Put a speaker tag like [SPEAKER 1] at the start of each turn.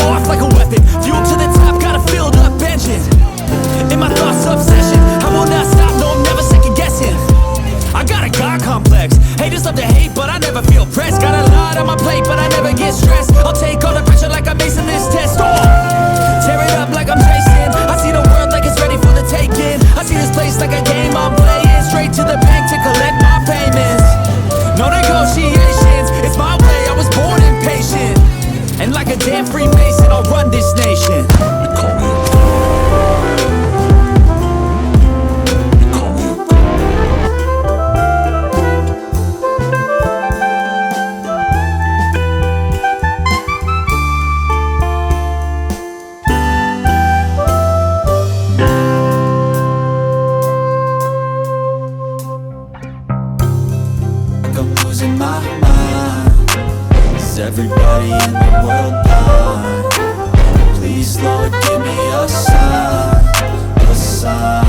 [SPEAKER 1] off like a weapon. Fuel to the top, got a filled up engine. In my thoughts, obsession, I will not stop, no, I'm never second guessing. I got a God complex, haters love to hate, but I never feel pressed. Got a lot on my plate, but I never get stressed. I'll take all the pressure like I'm acing this test. Oh, tear it up like I'm Jason. I see the world like it's ready for the taking. I see this place like a game I'm playing. Straight to the bank to collect my payments. No negotiations, it's my way, I was born impatient. And like a damn Freemason, I'll run this nation.
[SPEAKER 2] Everybody in the world blind? Please, Lord, give me a sign, a sign.